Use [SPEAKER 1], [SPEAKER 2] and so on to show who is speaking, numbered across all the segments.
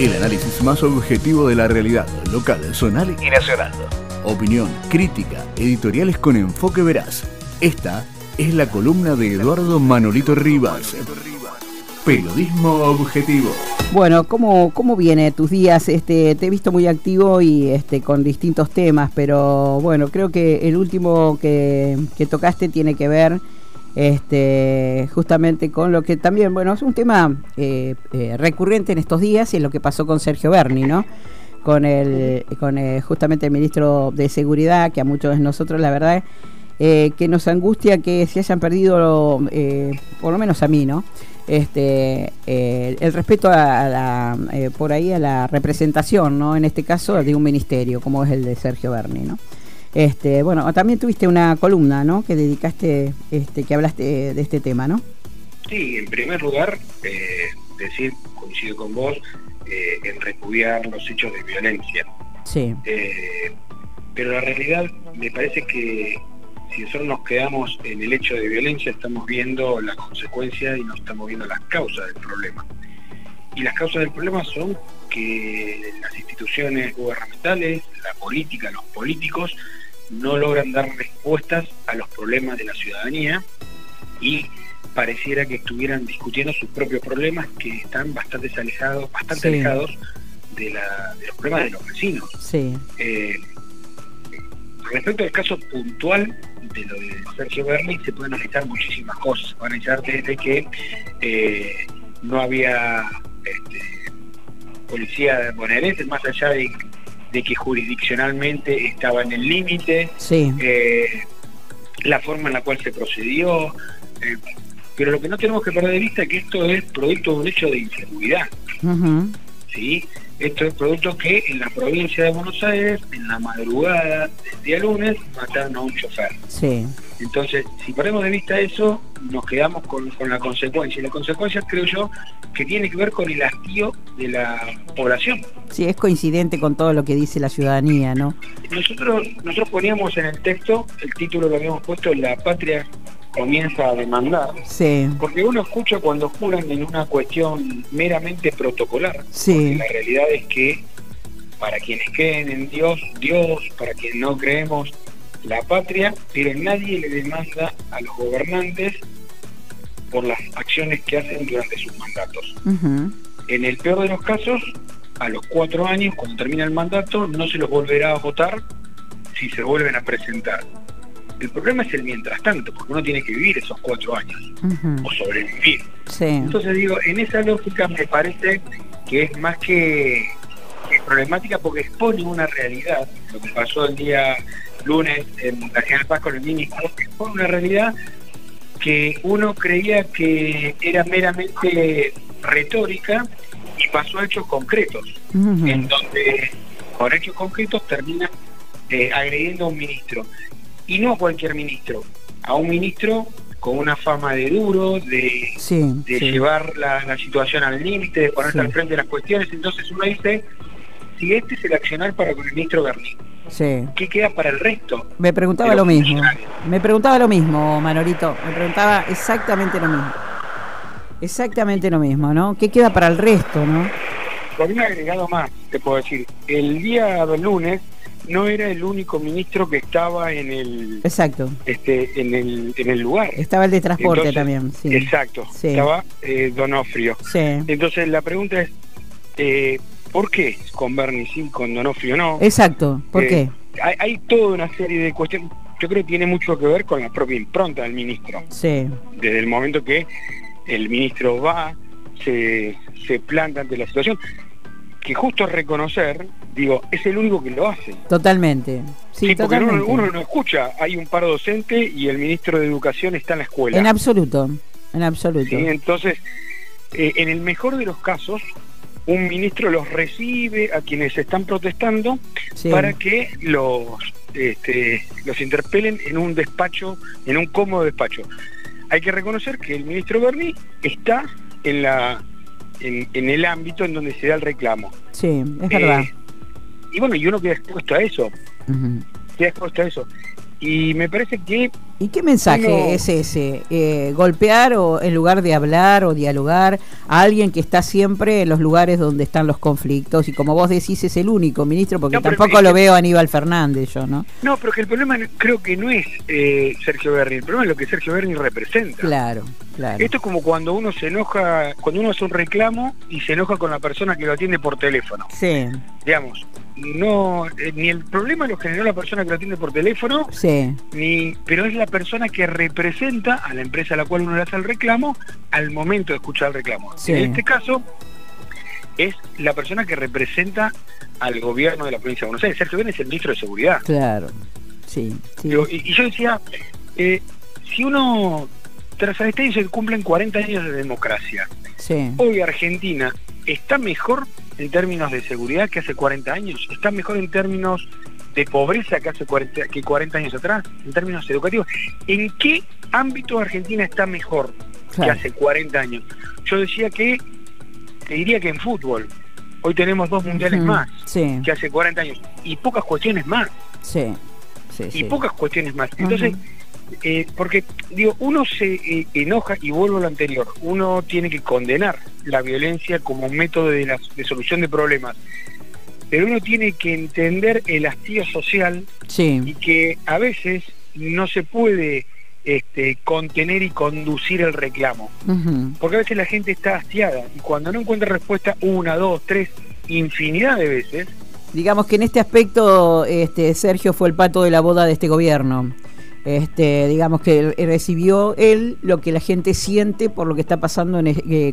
[SPEAKER 1] El análisis más objetivo de la realidad local, zonal y nacional. Opinión, crítica, editoriales con enfoque veraz. Esta es la columna de Eduardo Manolito Rivas. Periodismo objetivo.
[SPEAKER 2] Bueno, ¿cómo viene tus días? Te he visto muy activo y con distintos temas, pero bueno, creo que el último que tocaste tiene que ver justamente con lo que también, bueno, es un tema recurrente en estos días y es lo que pasó con Sergio Berni, ¿no? Con justamente el ministro de Seguridad, que a muchos de nosotros, la verdad, que nos angustia que se hayan perdido, por lo menos a mí, ¿no? El respeto a la representación, ¿no? En este caso de un ministerio, como es el de Sergio Berni, ¿no? Bueno, también tuviste una columna, ¿no? Que dedicaste, que hablaste de este tema, ¿no?
[SPEAKER 3] Sí, en primer lugar, coincido con vos, en repudiar los hechos de violencia.
[SPEAKER 2] Sí.
[SPEAKER 3] Pero la realidad me parece que si nosotros nos quedamos en el hecho de violencia, estamos viendo la consecuencia y no estamos viendo las causas del problema. Y las causas del problema son que las instituciones gubernamentales, la política, los políticos, no logran dar respuestas a los problemas de la ciudadanía y pareciera que estuvieran discutiendo sus propios problemas, que están bastante alejados de los problemas de los vecinos.
[SPEAKER 2] Sí.
[SPEAKER 3] Respecto al caso puntual de lo de Sergio Berni, se pueden analizar muchísimas cosas. Se pueden analizar desde que no había policía bonaerense, más allá de que jurisdiccionalmente estaba en el límite,
[SPEAKER 2] sí.
[SPEAKER 3] La forma en la cual se procedió, pero lo que no tenemos que perder de vista es que esto es producto de un hecho de inseguridad.
[SPEAKER 2] Uh-huh.
[SPEAKER 3] ¿Sí? Esto es producto que en la provincia de Buenos Aires, en la madrugada del día lunes, mataron a un chofer.
[SPEAKER 2] Sí.
[SPEAKER 3] Entonces, si perdemos de vista eso, nos quedamos con la consecuencia. Y la consecuencia, creo yo, que tiene que ver con el hastío de la población.
[SPEAKER 2] Sí, es coincidente con todo lo que dice la ciudadanía, ¿no?
[SPEAKER 3] Nosotros poníamos en el texto, el título lo habíamos puesto, La patria comienza a demandar.
[SPEAKER 2] Sí.
[SPEAKER 3] Porque uno escucha cuando juran en una cuestión meramente protocolar.
[SPEAKER 2] Sí.
[SPEAKER 3] Porque la realidad es que para quienes creen en Dios, para quienes no creemos, la patria, pero nadie le demanda a los gobernantes por las acciones que hacen durante sus mandatos.
[SPEAKER 2] Uh-huh.
[SPEAKER 3] En el peor de los casos, a los 4 años, cuando termina el mandato, no se los volverá a votar si se vuelven a presentar. El problema es el mientras tanto, porque uno tiene que vivir esos 4 años, uh-huh, o sobrevivir.
[SPEAKER 2] Sí.
[SPEAKER 3] Entonces digo, en esa lógica me parece que es más que problemática, porque expone una realidad. Lo que pasó el día lunes en la General Paz con el ministro, expone una realidad que uno creía que era meramente retórica y pasó a hechos concretos, uh-huh, en donde con hechos concretos termina agrediendo a un ministro. Y no a cualquier ministro, a un ministro con una fama de duro, de llevar la situación al límite, de ponerse al frente de las cuestiones. Entonces uno dice, si este es el accionar para con el ministro Berni, ¿qué queda para el resto?
[SPEAKER 2] Me preguntaba lo mismo, Manolito, me preguntaba exactamente lo mismo, ¿no? ¿Qué queda para el resto, no?
[SPEAKER 3] Con un agregado más, te puedo decir, el día del lunes no era el único ministro que estaba en el...
[SPEAKER 2] Exacto.
[SPEAKER 3] En el lugar.
[SPEAKER 2] Estaba el de transporte. Entonces, también, sí.
[SPEAKER 3] Exacto. Sí. Estaba Donofrio.
[SPEAKER 2] Sí.
[SPEAKER 3] Entonces la pregunta es, ¿por qué con Berni sí, con Donofrio no?
[SPEAKER 2] Exacto, ¿por qué?
[SPEAKER 3] Hay toda una serie de cuestiones, yo creo que tiene mucho que ver con la propia impronta del ministro.
[SPEAKER 2] Sí.
[SPEAKER 3] Desde el momento que el ministro va, se planta ante la situación, que justo reconocer, digo, es el único que lo hace.
[SPEAKER 2] Totalmente. Sí,
[SPEAKER 3] porque
[SPEAKER 2] totalmente.
[SPEAKER 3] Uno no escucha, hay un paro docente y el ministro de Educación está en la escuela.
[SPEAKER 2] En absoluto.
[SPEAKER 3] ¿Sí? Entonces, en el mejor de los casos, un ministro los recibe a quienes están protestando, sí, para que los interpelen en un despacho, en un cómodo despacho. Hay que reconocer que el ministro Berni está en el ámbito en donde se da el reclamo.
[SPEAKER 2] Sí, es verdad.
[SPEAKER 3] Y bueno, y uno queda expuesto a eso.
[SPEAKER 2] Uh-huh.
[SPEAKER 3] Queda expuesto a eso. Y me parece que
[SPEAKER 2] ¿Y qué mensaje es ese? Golpear o en lugar de hablar o dialogar a alguien que está siempre en los lugares donde están los conflictos, y como vos decís es el único ministro, porque tampoco lo veo a Aníbal Fernández yo, ¿no?
[SPEAKER 3] No, pero que el problema creo que no es Sergio Berni, el problema es lo que Sergio Berni representa.
[SPEAKER 2] Claro.
[SPEAKER 3] Esto es como cuando uno se enoja, cuando uno hace un reclamo y se enoja con la persona que lo atiende por teléfono.
[SPEAKER 2] Sí.
[SPEAKER 3] Digamos, no, ni el problema lo generó la persona que lo atiende por teléfono, pero es la persona que representa a la empresa a la cual uno le hace el reclamo al momento de escuchar el reclamo. En este caso es la persona que representa al gobierno de la provincia de Buenos Aires. Sergio Berni es el ministro de Seguridad.
[SPEAKER 2] Claro, sí.
[SPEAKER 3] Y yo decía, si uno, tras el estadio se cumplen 40 años de democracia, hoy Argentina está mejor en términos de seguridad que hace 40 años, está mejor en términos de pobreza que hace 40 años atrás, en términos educativos. ¿En qué ámbito Argentina está mejor que hace 40 años? Yo decía te diría que en fútbol. Hoy tenemos 2 mundiales más que hace 40 años y pocas cuestiones más. Pocas cuestiones más. Entonces, porque digo, uno se enoja, y vuelvo a lo anterior, uno tiene que condenar la violencia como un método de solución de problemas, pero uno tiene que entender el hastío social y que a veces no se puede contener y conducir el reclamo, porque a veces la gente está hastiada y cuando no encuentra respuesta 1, 2, 3, infinidad de veces.
[SPEAKER 2] Digamos que en este aspecto Sergio fue el pato de la boda de este gobierno. Digamos que recibió él lo que la gente siente por lo que está pasando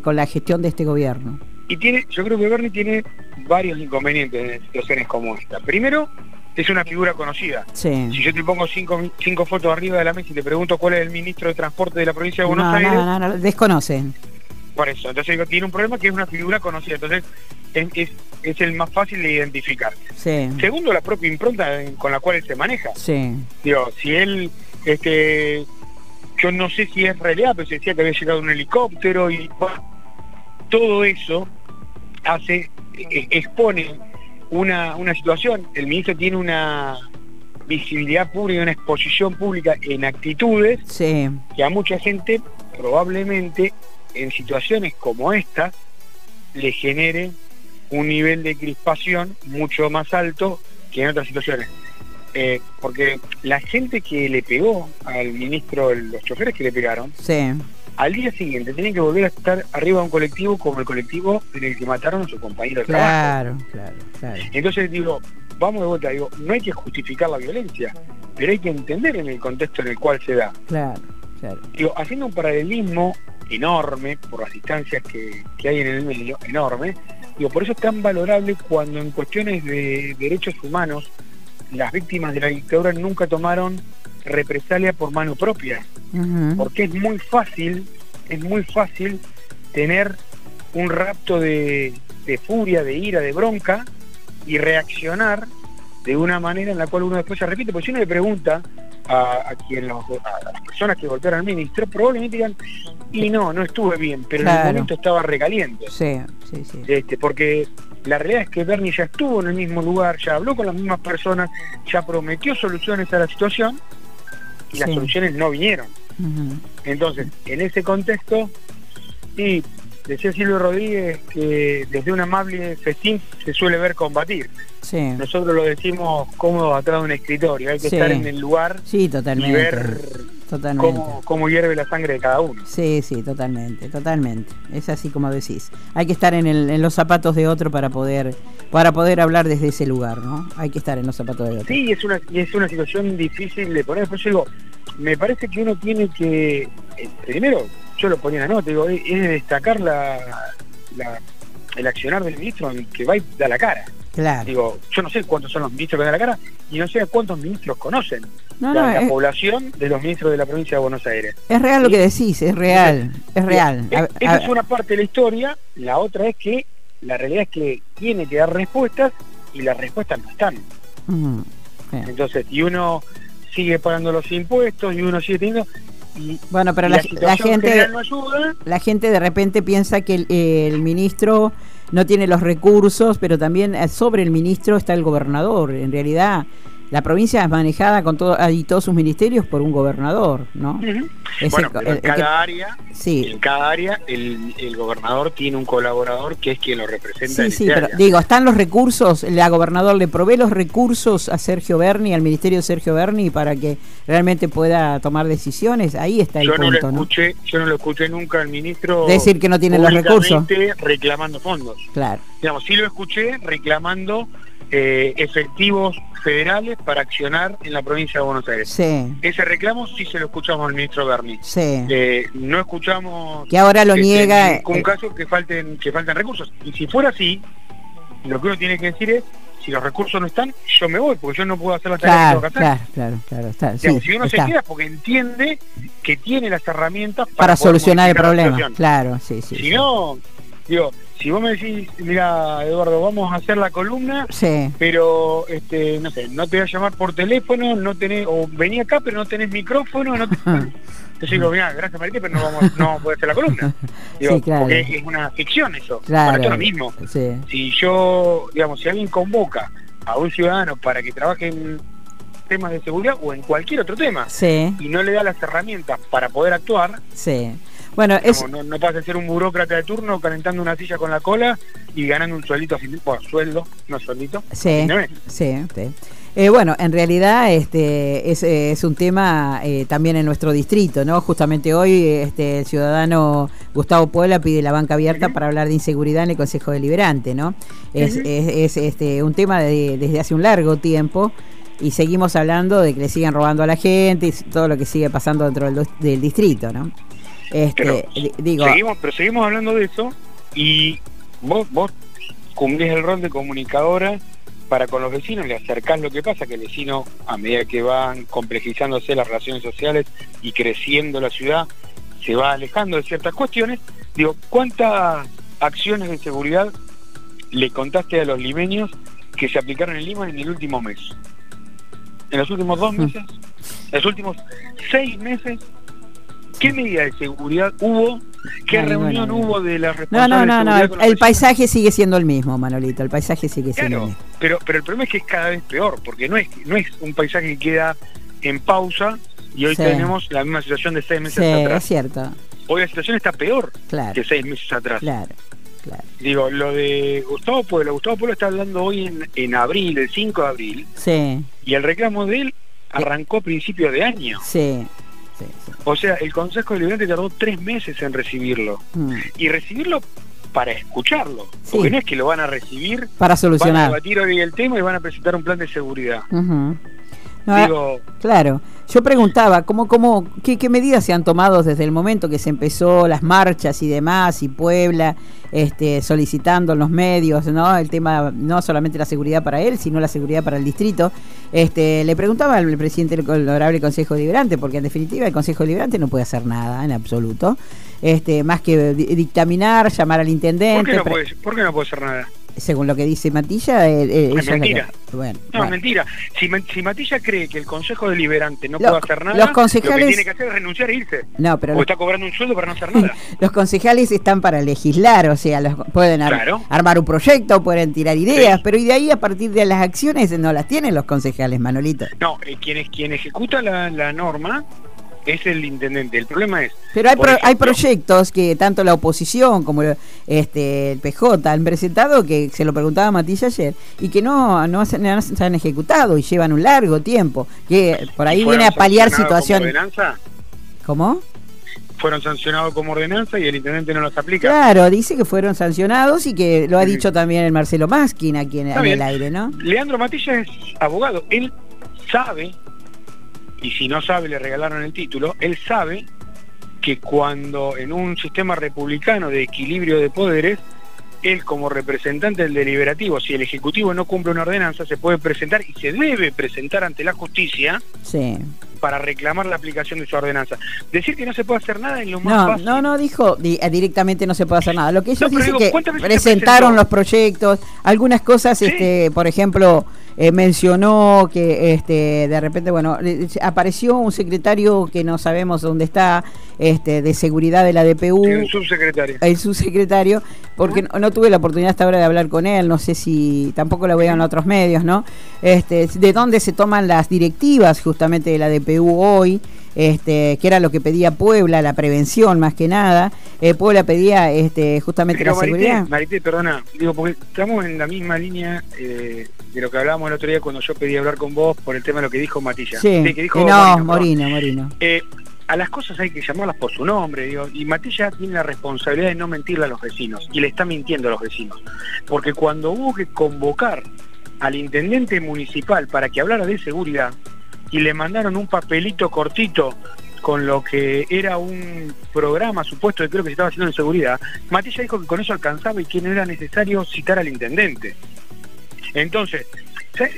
[SPEAKER 2] con la gestión de este gobierno.
[SPEAKER 3] Y yo creo que Berni tiene varios inconvenientes en situaciones como esta. Primero, es una figura conocida. Si yo te pongo cinco fotos arriba de la mesa y te pregunto cuál es el ministro de Transporte de la provincia de Buenos Aires...
[SPEAKER 2] No, desconocen.
[SPEAKER 3] Por eso, entonces digo, tiene un problema que es una figura conocida, entonces es el más fácil de identificar. Segundo, la propia impronta con la cual él se maneja. Digo, si él, yo no sé si es realidad, pero se decía que había llegado un helicóptero y todo eso expone una situación. El ministro tiene una visibilidad pública, una exposición pública en actitudes que a mucha gente probablemente en situaciones como esta le genere un nivel de crispación mucho más alto que en otras situaciones. Porque la gente que le pegó al ministro, los choferes que le pegaron, al día siguiente tenían que volver a estar arriba de un colectivo como el colectivo en el que mataron a su compañero de trabajo. Claro. Entonces digo, vamos de vuelta, no hay que justificar la violencia, pero hay que entender en el contexto en el cual se da. Claro. Digo, haciendo un paralelismo enorme por las instancias que hay en el medio, enorme, digo, por eso es tan valorable cuando en cuestiones de derechos humanos las víctimas de la dictadura nunca tomaron represalia por mano propia, porque es muy fácil tener un rapto de furia, de ira, de bronca y reaccionar de una manera en la cual uno después se repite, porque si uno le pregunta a las personas que golpearon al ministro, probablemente digan, y no estuve bien, pero en el momento estaba recaliente. Sí. Porque la realidad es que Berni ya estuvo en el mismo lugar, ya habló con las mismas personas, ya prometió soluciones a la situación y las soluciones no vinieron. Entonces, en ese contexto, y decía Silvio Rodríguez que desde un amable festín se suele ver combatir. Nosotros lo decimos cómodos atrás de un escritorio, hay que estar en el lugar y ver cómo hierve la sangre de cada uno. Sí, totalmente. Es así como decís. Hay que estar en los zapatos de otro para poder hablar desde ese lugar, ¿no? Hay que estar en los zapatos de otro. Sí, es una situación difícil de poner. Después yo digo, me parece que uno tiene que, primero, yo lo ponía en la nota, digo, es de destacar el accionar del ministro que va y da la cara. Claro. Digo, yo no sé cuántos son los ministros que dan la cara y no sé a cuántos ministros conocen la población de los ministros de la provincia de Buenos Aires. Es real lo que decís, es real. Esa es una parte de la historia. La otra es que la realidad es que tiene que dar respuestas y las respuestas no están. Entonces, y uno sigue pagando los impuestos y uno sigue teniendo... Bueno, pero la gente no ayuda. La gente de repente piensa que el ministro no tiene los recursos, pero también sobre el ministro está el gobernador. En realidad
[SPEAKER 2] la provincia es manejada con y todos sus ministerios por un gobernador, ¿no?
[SPEAKER 3] Bueno, pero en cada área el gobernador tiene un colaborador que es quien lo representa.
[SPEAKER 2] Sí, pero digo, están los recursos, la gobernador le provee los recursos a Sergio Berni, al ministerio de Sergio Berni, para que realmente pueda tomar decisiones. Ahí está el punto,
[SPEAKER 3] yo no lo escuché nunca al ministro
[SPEAKER 2] decir que no tiene los recursos,
[SPEAKER 3] reclamando fondos.
[SPEAKER 2] Claro.
[SPEAKER 3] Digamos, sí lo escuché reclamando efectivos federales para accionar en la provincia de Buenos Aires.
[SPEAKER 2] Sí.
[SPEAKER 3] Ese reclamo sí se lo escuchamos al ministro Berni.
[SPEAKER 2] Sí.
[SPEAKER 3] No escuchamos
[SPEAKER 2] que ahora lo niega.
[SPEAKER 3] Un caso que falten recursos. Y si fuera así, lo que uno tiene que decir es, si los recursos no están, yo me voy, porque yo no puedo hacer la tarea que tengo que hacer. Claro, está. Digamos, si uno se queda porque entiende que tiene las herramientas
[SPEAKER 2] para solucionar el problema. Claro, sí.
[SPEAKER 3] Si no, digo, si vos me decís, mira, Eduardo, vamos a hacer la columna, pero no sé, no te voy a llamar por teléfono, no tenés, o vení acá pero no tenés micrófono, yo digo, mira, gracias Marita, pero no vamos a poder hacer la columna. Digo, claro. Porque es una ficción eso, para todo lo mismo.
[SPEAKER 2] Sí.
[SPEAKER 3] Si yo, digamos, si alguien convoca a un ciudadano para que trabaje en temas de seguridad o en cualquier otro tema, y no le da las herramientas para poder actuar,
[SPEAKER 2] bueno,
[SPEAKER 3] no pasa a ser un burócrata de turno calentando una silla con la cola y ganando un sueldito, sueldo, no sueldito.
[SPEAKER 2] Sí. Bueno, en realidad es un tema también en nuestro distrito, ¿no? Justamente hoy el ciudadano Gustavo Puebla pide la banca abierta para hablar de inseguridad en el Consejo Deliberante, ¿no? Es un tema desde hace un largo tiempo, y seguimos hablando de que le siguen robando a la gente y todo lo que sigue pasando dentro del distrito, ¿no?
[SPEAKER 3] Seguimos hablando de eso, y vos cumplís el rol de comunicadora para con los vecinos, le acercás lo que pasa, que el vecino, a medida que van complejizándose las relaciones sociales y creciendo la ciudad, se va alejando de ciertas cuestiones. Digo, ¿cuántas acciones de seguridad le contaste a los limeños que se aplicaron en Lima en el último mes? ¿En los últimos 2 meses? ¿En los últimos 6 meses? ¿Qué medida de seguridad hubo? ¿Qué reunión hubo de la responsabilidad?
[SPEAKER 2] No. El paisaje sigue siendo el mismo, Manolito. El paisaje sigue siendo el mismo.
[SPEAKER 3] Pero el problema es que es cada vez peor, porque no es un paisaje que queda en pausa, y hoy tenemos la misma situación de 6 meses atrás.
[SPEAKER 2] Es cierto.
[SPEAKER 3] Hoy la situación está peor que 6 meses atrás.
[SPEAKER 2] Claro.
[SPEAKER 3] Digo, lo de Gustavo Puebla está hablando hoy en abril, el 5 de abril.
[SPEAKER 2] Sí.
[SPEAKER 3] Y el reclamo de él arrancó a principios de año.
[SPEAKER 2] Sí.
[SPEAKER 3] O sea, el Consejo Deliberante tardó 3 meses en recibirlo. Y recibirlo para escucharlo. Porque no es que lo van a recibir
[SPEAKER 2] para solucionar.
[SPEAKER 3] Van a debatir hoy el tema y van a presentar un plan de seguridad.
[SPEAKER 2] Claro. Yo preguntaba, ¿qué medidas se han tomado desde el momento que se empezó las marchas y demás, y Puebla solicitando en los medios, ¿no? El tema, no solamente la seguridad para él, sino la seguridad para el distrito. Le preguntaba al presidente del honorable Consejo Deliberante, porque en definitiva el Consejo Deliberante no puede hacer nada en absoluto, más que dictaminar, llamar al intendente.
[SPEAKER 3] ¿Por qué no puede hacer nada?
[SPEAKER 2] Según lo que dice Matilla,
[SPEAKER 3] es mentira.
[SPEAKER 2] Bueno.
[SPEAKER 3] Mentira. Si Matilla cree que el Consejo Deliberante no puede hacer nada,
[SPEAKER 2] los concejales,
[SPEAKER 3] lo que tiene que hacer es renunciar e irse.
[SPEAKER 2] Pero
[SPEAKER 3] está cobrando un sueldo para no hacer nada.
[SPEAKER 2] Los concejales están para legislar, o sea, pueden armar un proyecto, pueden tirar ideas, pero y de ahí, a partir de las acciones, no las tienen los concejales, Manolito.
[SPEAKER 3] No, quien ejecuta la norma es el intendente. El problema es...
[SPEAKER 2] Pero hay proyectos que tanto la oposición como el PJ han presentado, que se lo preguntaba a Matilla ayer, y que no se han ejecutado y llevan un largo tiempo, que por ahí viene a paliar situaciones. ¿Cómo?
[SPEAKER 3] Fueron sancionados como ordenanza y el intendente no los aplica.
[SPEAKER 2] Claro, dice que fueron sancionados, y que lo ha dicho también el Marcelo Maskin aquí en el aire, ¿no?
[SPEAKER 3] Leandro Matilla es abogado, él sabe, y si no sabe le regalaron el título, él sabe que cuando en un sistema republicano de equilibrio de poderes, él como representante del deliberativo, si el Ejecutivo no cumple una ordenanza, se puede presentar y se debe presentar ante la justicia para reclamar la aplicación de su ordenanza. Decir que no se puede hacer nada es lo más fácil.
[SPEAKER 2] No dijo directamente no se puede hacer nada. Lo que ellos dicen que presentaron los proyectos, algunas cosas, por ejemplo, mencionó que de repente, bueno, apareció un secretario que no sabemos dónde está, de seguridad de la DPU.
[SPEAKER 3] El subsecretario.
[SPEAKER 2] El subsecretario, porque no tuve la oportunidad hasta ahora de hablar con él, no sé si tampoco lo veo en otros medios, ¿no? De dónde se toman las directivas justamente de la DPU hoy, que era lo que pedía Puebla, la prevención más que nada. Puebla pedía justamente la seguridad.
[SPEAKER 3] Marité, perdona, digo, porque estamos en la misma línea de lo que hablábamos el otro día cuando yo pedí hablar con vos por el tema de lo que dijo Matilla.
[SPEAKER 2] Sí,
[SPEAKER 3] que dijo
[SPEAKER 2] Morino.
[SPEAKER 3] A las cosas hay que llamarlas por su nombre, digo, y Matilla tiene la responsabilidad de no mentirle a los vecinos, y le está mintiendo a los vecinos, porque cuando hubo que convocar al intendente municipal para que hablara de seguridad, y le mandaron un papelito cortito con lo que era un programa supuesto de creo que se estaba haciendo en seguridad, Matilla dijo que con eso alcanzaba y que no era necesario citar al intendente. Entonces,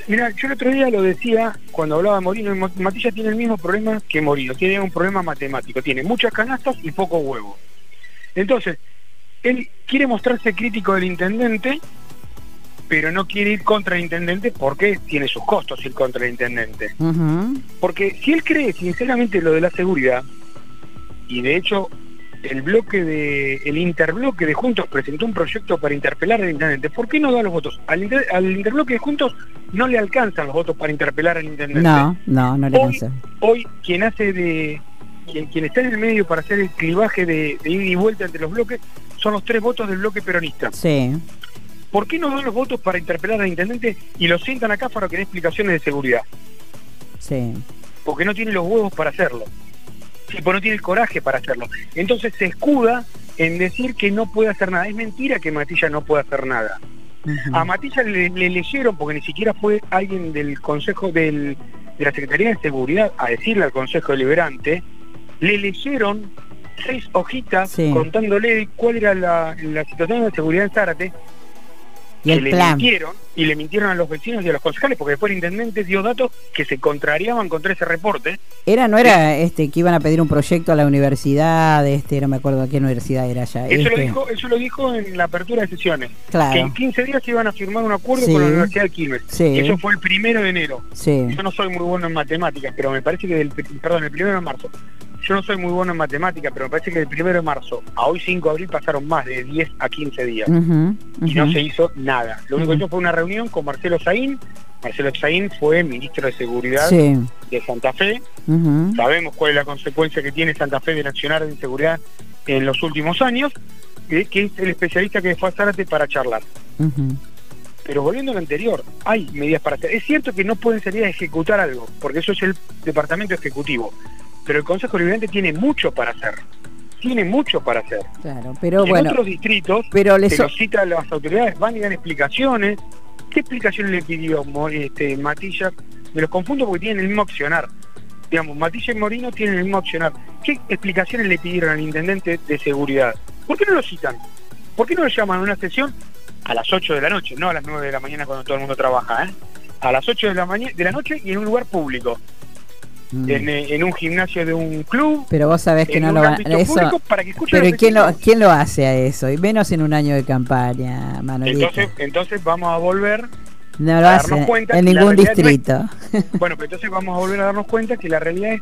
[SPEAKER 3] mira, yo el otro día lo decía cuando hablaba de Morino, Matilla tiene el mismo problema que Morino, tiene un problema matemático, tiene muchas canastas y poco huevo. Entonces, él quiere mostrarse crítico del intendente, pero no quiere ir contra el intendente porque tiene sus costos ir contra el intendente. Porque si él cree sinceramente lo de la seguridad, y de hecho el interbloque de Juntos presentó un proyecto para interpelar al intendente, ¿por qué no da los votos? Al interbloque de Juntos no le alcanzan los votos para interpelar al intendente.
[SPEAKER 2] No le alcanza.
[SPEAKER 3] Hoy quien está en el medio para hacer el clivaje de ida y vuelta entre los bloques son los 3 votos del bloque peronista.
[SPEAKER 2] Sí.
[SPEAKER 3] ¿Por qué no dan los votos para interpelar al intendente y lo sientan acá para que dé explicaciones de seguridad?
[SPEAKER 2] Sí.
[SPEAKER 3] Porque no tiene los huevos para hacerlo. Sí, porque no tiene el coraje para hacerlo. Entonces se escuda en decir que no puede hacer nada. Es mentira que Matilla no puede hacer nada. A Matilla le leyeron, porque ni siquiera fue alguien del Consejo de la Secretaría de Seguridad a decirle al Consejo Deliberante, le leyeron 6 hojitas contándole cuál era la situación de seguridad en Zárate.
[SPEAKER 2] Y el plan.
[SPEAKER 3] Le mintieron a los vecinos y a los concejales, porque después el intendente dio datos que se contrariaban contra ese reporte.
[SPEAKER 2] ¿No era que iban a pedir un proyecto a la universidad, no me acuerdo a qué universidad era ya?
[SPEAKER 3] Eso lo dijo en la apertura de sesiones.
[SPEAKER 2] Claro.
[SPEAKER 3] Que en 15 días iban a firmar un acuerdo con la Universidad de Quilmes.
[SPEAKER 2] Sí.
[SPEAKER 3] Eso fue el 1 de enero.
[SPEAKER 2] Sí.
[SPEAKER 3] Yo no soy muy bueno en matemáticas, pero me parece que el 1 de marzo. Yo no soy muy bueno en matemáticas, pero me parece que del 1 de marzo a hoy 5 de abril pasaron más de 10 a 15 días. Y no se hizo nada. Lo único que hizo fue una reunión con Marcelo Saín. Marcelo Saín fue ministro de Seguridad de Santa Fe. Sabemos cuál es la consecuencia que tiene Santa Fe de accionar en seguridad en los últimos años, que es el especialista que fue a Zárate para charlar. Pero volviendo a lo anterior, hay medidas para hacer. Es cierto que no pueden salir a ejecutar algo, porque eso es el departamento ejecutivo. Pero el Consejo Deliberante tiene mucho para hacer.
[SPEAKER 2] Claro, pero
[SPEAKER 3] en otros distritos,
[SPEAKER 2] pero
[SPEAKER 3] lo citan las autoridades, van y dan explicaciones. ¿Qué explicaciones le pidió Matilla? Me los confundo porque tienen el mismo accionar. Digamos, Matilla y Morino tienen el mismo accionar. ¿Qué explicaciones le pidieron al intendente de seguridad? ¿Por qué no lo citan? ¿Por qué no lo llaman a una sesión a las 8 de la noche? No a las 9 de la mañana cuando todo el mundo trabaja, a las 8 de la noche y en un lugar público. En un gimnasio de un club.
[SPEAKER 2] Pero vos sabés que no lo va eso.
[SPEAKER 3] Para que
[SPEAKER 2] pero ¿quién lo hace a eso? Y menos en un año de campaña, Manolito.
[SPEAKER 3] Entonces vamos a volver
[SPEAKER 2] no lo hace en ningún distrito.
[SPEAKER 3] Bueno, pero entonces vamos a volver a darnos cuenta que la realidad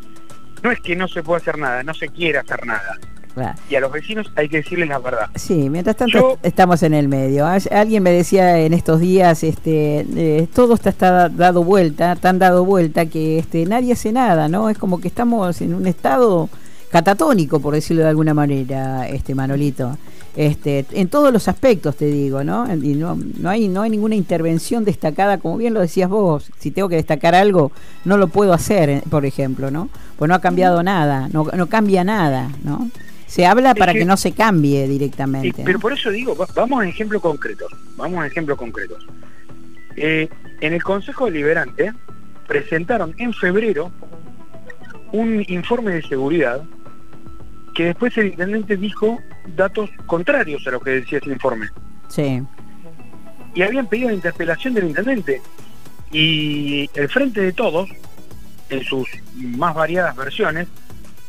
[SPEAKER 3] no es que no se pueda hacer nada, no se quiere hacer nada. Claro. Y a los vecinos hay que decirles la verdad.
[SPEAKER 2] Sí, mientras tanto estamos en el medio. Alguien me decía en estos días, todo está dado vuelta, tan dado vuelta que nadie hace nada, ¿no? Es como que estamos en un estado catatónico, por decirlo de alguna manera, Manolito. En todos los aspectos, te digo, ¿no? Y no hay ninguna intervención destacada, como bien lo decías vos. Si tengo que destacar algo, no lo puedo hacer, por ejemplo, ¿no? Pues no ha cambiado nada, no cambia nada, ¿no? Se habla para que no se cambie directamente.
[SPEAKER 3] Pero por eso digo, vamos a ejemplos concretos. En el Consejo Deliberante presentaron en febrero un informe de seguridad que después el intendente dijo datos contrarios a lo que decía ese informe.
[SPEAKER 2] Sí.
[SPEAKER 3] Y habían pedido la interpelación del intendente. Y el Frente de Todos, en sus más variadas versiones,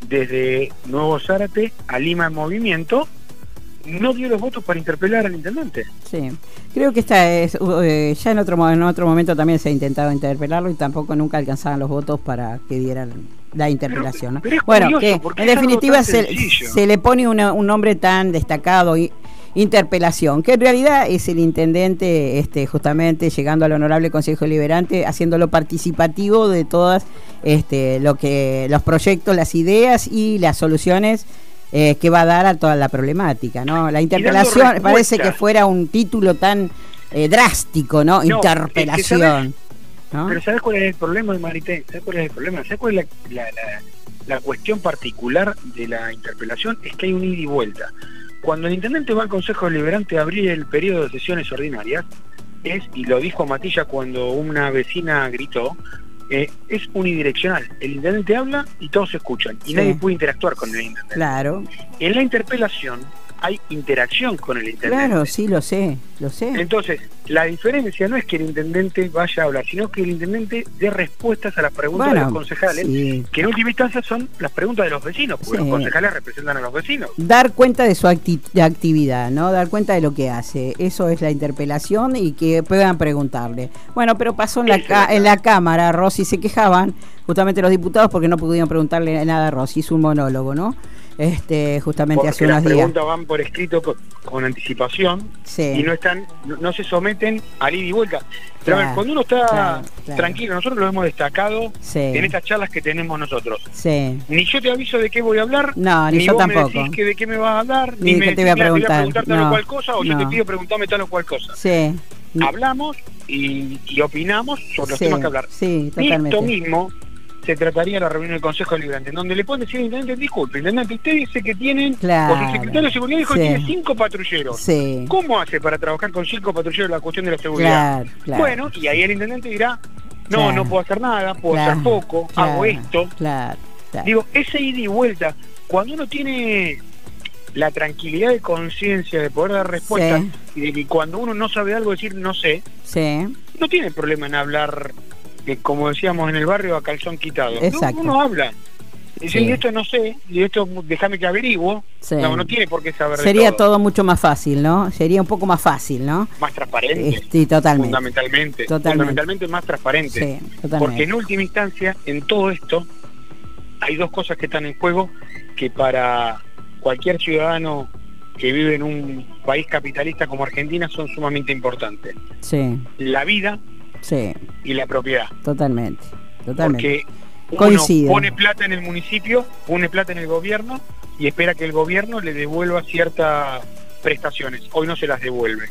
[SPEAKER 3] desde Nuevo Zárate a Lima en Movimiento, no dio los votos para interpelar al intendente.
[SPEAKER 2] Sí, creo que esta es ya en otro momento también se ha intentado interpelarlo y tampoco nunca alcanzaban los votos para que dieran la interpelación, ¿no?
[SPEAKER 3] Pero es
[SPEAKER 2] bueno,
[SPEAKER 3] curioso,
[SPEAKER 2] que en definitiva se le pone un nombre tan destacado y interpelación, que en realidad es el intendente justamente llegando al honorable Consejo Deliberante, haciéndolo participativo de todas los proyectos, las ideas y las soluciones que va a dar a toda la problemática, ¿no? La interpelación parece que fuera un título tan drástico, ¿no? Interpelación. ¿No?
[SPEAKER 3] Pero ¿sabes cuál es el problema, Marité? ¿Sabes cuál es el problema? ¿Sabes cuál es la cuestión particular de la interpelación? Es que hay un ida y vuelta. Cuando el intendente va al Consejo Deliberante a abrir el periodo de sesiones ordinarias, y lo dijo Matilla cuando una vecina gritó, es unidireccional. El intendente habla y todos se escuchan, y nadie puede interactuar con el intendente.
[SPEAKER 2] Claro.
[SPEAKER 3] En la interpelación hay interacción con el intendente.
[SPEAKER 2] Claro, sí, lo sé.
[SPEAKER 3] Entonces, la diferencia no es que el intendente vaya a hablar, sino que el intendente dé respuestas a las preguntas de los concejales, que en última instancia son las preguntas de los vecinos, porque los concejales representan a los vecinos.
[SPEAKER 2] Dar cuenta de su actividad, ¿no? Dar cuenta de lo que hace. Eso es la interpelación y que puedan preguntarle. Bueno, pero pasó en la Cámara, Rossi, se quejaban justamente los diputados porque no pudieron preguntarle nada a Rossi, hizo un monólogo, ¿no? Justamente
[SPEAKER 3] porque
[SPEAKER 2] hace unos días.
[SPEAKER 3] Las preguntas van por escrito con anticipación y no se someten al ida y vuelta. Pero a ver, cuando uno está tranquilo, nosotros lo hemos destacado en estas charlas que tenemos nosotros. Ni yo te aviso de qué voy a hablar,
[SPEAKER 2] ni yo
[SPEAKER 3] vos
[SPEAKER 2] tampoco.
[SPEAKER 3] me decís de qué me vas a hablar,
[SPEAKER 2] ni me
[SPEAKER 3] te
[SPEAKER 2] voy a preguntar
[SPEAKER 3] tal o cual cosa, o yo te pido preguntarme tal o cual cosa. Hablamos y opinamos sobre los temas que hablar. Esto mismo se trataría la reunión del Consejo Deliberante, en donde le pueden decir al intendente: disculpe, intendente, usted dice que tienen, o su secretario de seguridad dijo que tiene 5 patrulleros. ¿Cómo hace para trabajar con 5 patrulleros la cuestión de la seguridad? Bueno, y ahí el intendente dirá: no puedo hacer nada, puedo hacer poco, hago esto. Digo, ese ida y vuelta, cuando uno tiene la tranquilidad de conciencia de poder dar respuestas y de que cuando uno no sabe algo decir no sé, no tiene problema en hablar, como decíamos en el barrio, a calzón quitado. Uno habla. Dice, esto no sé, y esto déjame que averiguo. No tiene por qué saber.
[SPEAKER 2] Sería todo mucho más fácil, ¿no? Sería un poco más fácil, ¿no?
[SPEAKER 3] Más transparente.
[SPEAKER 2] Sí, totalmente.
[SPEAKER 3] Fundamentalmente más transparente. Porque en última instancia, en todo esto, hay dos cosas que están en juego que para cualquier ciudadano que vive en un país capitalista como Argentina son sumamente importantes. La vida y la propiedad.
[SPEAKER 2] Totalmente.
[SPEAKER 3] Porque uno pone plata en el municipio, pone plata en el gobierno y espera que el gobierno le devuelva ciertas prestaciones. Hoy no se las devuelve.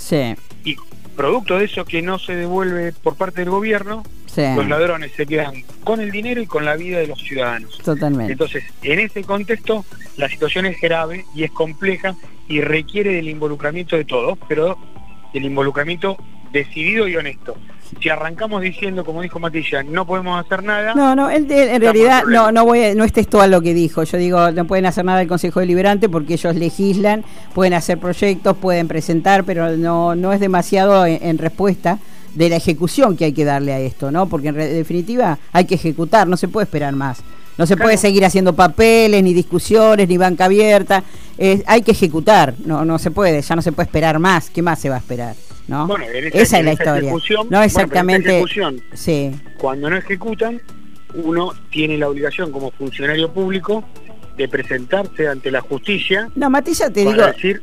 [SPEAKER 3] Y producto de eso que no se devuelve por parte del gobierno, los ladrones se quedan con el dinero y con la vida de los ciudadanos. Entonces, en ese contexto, la situación es grave y es compleja y requiere del involucramiento de todos, pero del involucramiento decidido y honesto. Si arrancamos diciendo, como dijo Matilla, no podemos hacer nada... él en realidad no es textual lo que dijo. Yo digo, no pueden hacer nada el Consejo Deliberante porque ellos legislan, pueden hacer proyectos, pueden presentar, pero no es demasiado en respuesta de la ejecución que hay que darle a esto, ¿no? Porque en definitiva hay que ejecutar, no se puede esperar más. No se puede seguir haciendo papeles, ni discusiones, ni banca abierta. Hay que ejecutar, no se puede, ya no se puede esperar más. ¿Qué más se va a esperar? ¿No? Bueno,
[SPEAKER 2] esa es la historia. No exactamente.
[SPEAKER 3] Cuando no ejecutan, uno tiene la obligación como funcionario público de presentarse ante la justicia.
[SPEAKER 2] Matilla, te digo,
[SPEAKER 3] decir,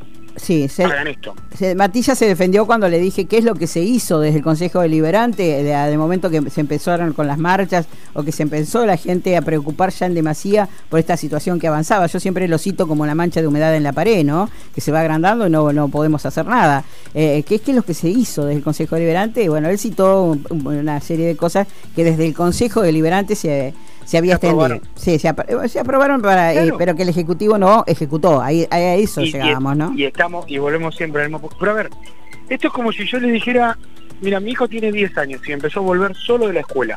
[SPEAKER 3] hagan esto.
[SPEAKER 2] Matilla se defendió cuando le dije qué es lo que se hizo desde el Consejo Deliberante, de momento que se empezaron con las marchas o que se empezó la gente a preocupar ya en demasía por esta situación que avanzaba. Yo siempre lo cito como la mancha de humedad en la pared, ¿no? Que se va agrandando y no podemos hacer nada. ¿Qué es lo que se hizo desde el Consejo Deliberante? Bueno, él citó una serie de cosas que desde el Consejo Deliberante se había extendido. Se aprobaron pero que el Ejecutivo no ejecutó. Ahí a eso llegamos, ¿no?
[SPEAKER 3] Y volvemos siempre al mismo. Pero a ver, esto es como si yo le dijera: mira, mi hijo tiene 10 años y empezó a volver solo de la escuela.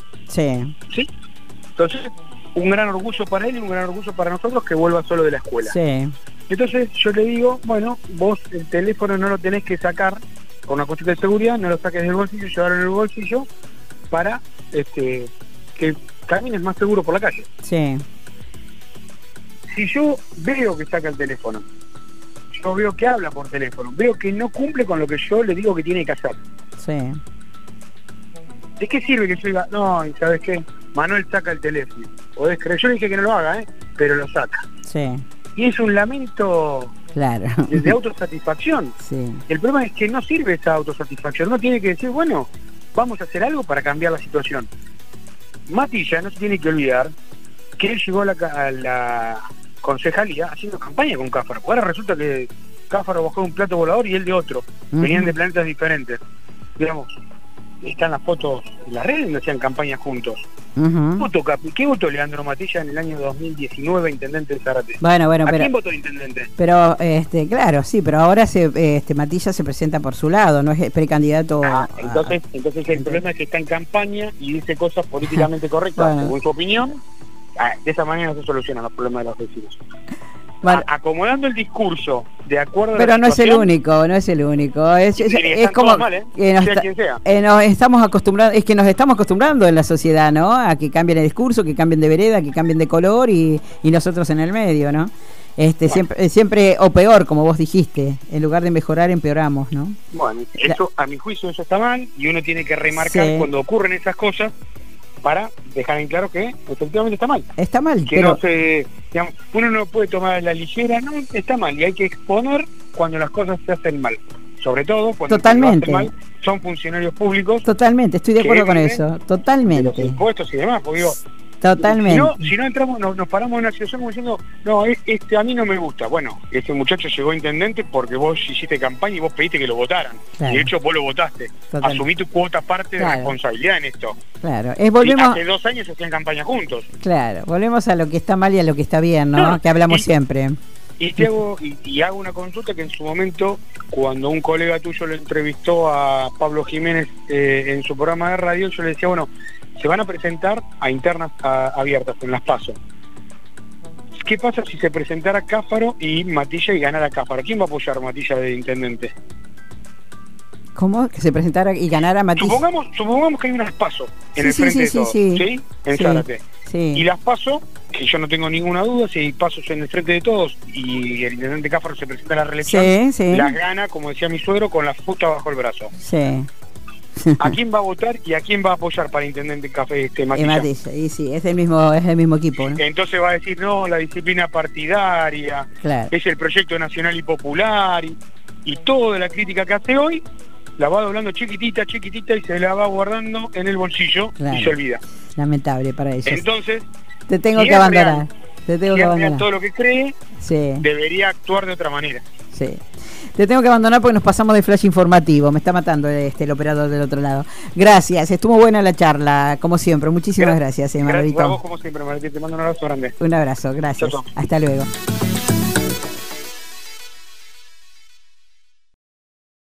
[SPEAKER 3] Entonces, un gran orgullo para él y un gran orgullo para nosotros que vuelva solo de la escuela. Entonces yo le digo: bueno, vos el teléfono no lo tenés que sacar por una cuestión de seguridad, no lo saques del bolsillo, llevarlo en el bolsillo para que camines más seguro por la calle. Si yo veo que saca el teléfono, yo veo que habla por teléfono, veo que no cumple con lo que yo le digo que tiene que hacer.
[SPEAKER 2] Sí.
[SPEAKER 3] ¿De qué sirve que yo diga, no, y sabes qué? Manuel saca el teléfono? Podés creer, yo le dije que no lo haga, pero lo saca.
[SPEAKER 2] Sí.
[SPEAKER 3] Y es un lamento,
[SPEAKER 2] claro,
[SPEAKER 3] de autosatisfacción.
[SPEAKER 2] Sí.
[SPEAKER 3] El problema es que no sirve esa autosatisfacción. Uno tiene que decir, bueno, vamos a hacer algo para cambiar la situación. Matilla no se tiene que olvidar que él llegó a la concejalía haciendo campaña con Cáfaro. Ahora resulta que Cáfaro bajó de un plato volador y él de otro. Venían de planetas diferentes. Digamos, están las fotos en las redes donde hacían campañas juntos. ¿Qué votó Leandro Matilla en el año 2019 intendente de Zárate?
[SPEAKER 2] Bueno,
[SPEAKER 3] ¿A
[SPEAKER 2] pero
[SPEAKER 3] quién votó el intendente?
[SPEAKER 2] Pero claro, sí, pero ahora Matilla se presenta por su lado, no es precandidato.
[SPEAKER 3] Entonces el problema es que está en campaña y dice cosas políticamente correctas, según su opinión. De esa manera no se solucionan los problemas de los vecinos. Bueno, acomodando el discurso de acuerdo a
[SPEAKER 2] pero
[SPEAKER 3] la
[SPEAKER 2] no
[SPEAKER 3] situación,
[SPEAKER 2] es el único, es como
[SPEAKER 3] mal,
[SPEAKER 2] nos estamos acostumbrando en la sociedad, ¿no? A que cambien el discurso, que cambien de vereda, que cambien de color y nosotros en el medio, ¿no? Siempre o peor, como vos dijiste, en lugar de mejorar empeoramos, ¿no? Bueno,
[SPEAKER 3] eso a mi juicio eso está mal y uno tiene que remarcar cuando ocurren esas cosas para dejar en claro que efectivamente está mal.
[SPEAKER 2] Está mal,
[SPEAKER 3] que no se, digamos, uno no puede tomar a la ligera, no, está mal, y hay que exponer cuando las cosas se hacen mal. Sobre todo cuando se hacen mal, son funcionarios públicos.
[SPEAKER 2] Totalmente, estoy de acuerdo con eso, totalmente.
[SPEAKER 3] De los impuestos y demás, porque digo,
[SPEAKER 2] totalmente.
[SPEAKER 3] Si no entramos, nos paramos en una situación como diciendo, no, a mí no me gusta. Bueno, este muchacho llegó a intendente porque vos hiciste campaña y vos pediste que lo votaran. Claro. Y de hecho vos lo votaste. Totalmente. Asumí tu cuota parte de responsabilidad en esto.
[SPEAKER 2] Claro,
[SPEAKER 3] hace 2 años hacían campaña juntos.
[SPEAKER 2] Claro, volvemos a lo que está mal y a lo que está bien, ¿no? Que hablamos siempre.
[SPEAKER 3] Y hago una consulta que en su momento, cuando un colega tuyo lo entrevistó a Pablo Jiménez en su programa de radio, yo le decía, bueno, se van a presentar a internas abiertas en las PASO. ¿Qué pasa si se presentara Cáfaro y Matilla y ganara Cáfaro? ¿Quién va a apoyar a Matilla de intendente?
[SPEAKER 2] ¿Cómo? ¿Que se presentara y ganara Matilla?
[SPEAKER 3] Supongamos que hay unas PASO en el frente de todos, ¿sí? En Zárate. Sí. Y las PASO, que yo no tengo ninguna duda, si hay pasos en el frente de todos y el intendente Cáfaro se presenta a la reelección, las gana, como decía mi suegro, con la fusta bajo el brazo.
[SPEAKER 2] Sí.
[SPEAKER 3] ¿A quién va a votar y a quién va a apoyar para intendente Matilla?
[SPEAKER 2] Matilla, y sí, es el mismo equipo, ¿no?
[SPEAKER 3] Entonces va a decir, no, la disciplina partidaria, es el proyecto nacional y popular, y toda la crítica que hace hoy, la va doblando chiquitita y se la va guardando en el bolsillo y se olvida.
[SPEAKER 2] Lamentable para ellos.
[SPEAKER 3] Entonces,
[SPEAKER 2] te tengo que abandonar.
[SPEAKER 3] Todo lo que cree, debería actuar de otra manera.
[SPEAKER 2] Sí. Te tengo que abandonar porque nos pasamos de flash informativo. Me está matando el operador del otro lado. Gracias, estuvo buena la charla, como siempre. Muchísimas gracias, Margarito.
[SPEAKER 3] Gracias a vos, como siempre, Margarito. Te mando un abrazo grande.
[SPEAKER 2] Un abrazo, gracias.
[SPEAKER 3] Chau.
[SPEAKER 2] Hasta luego.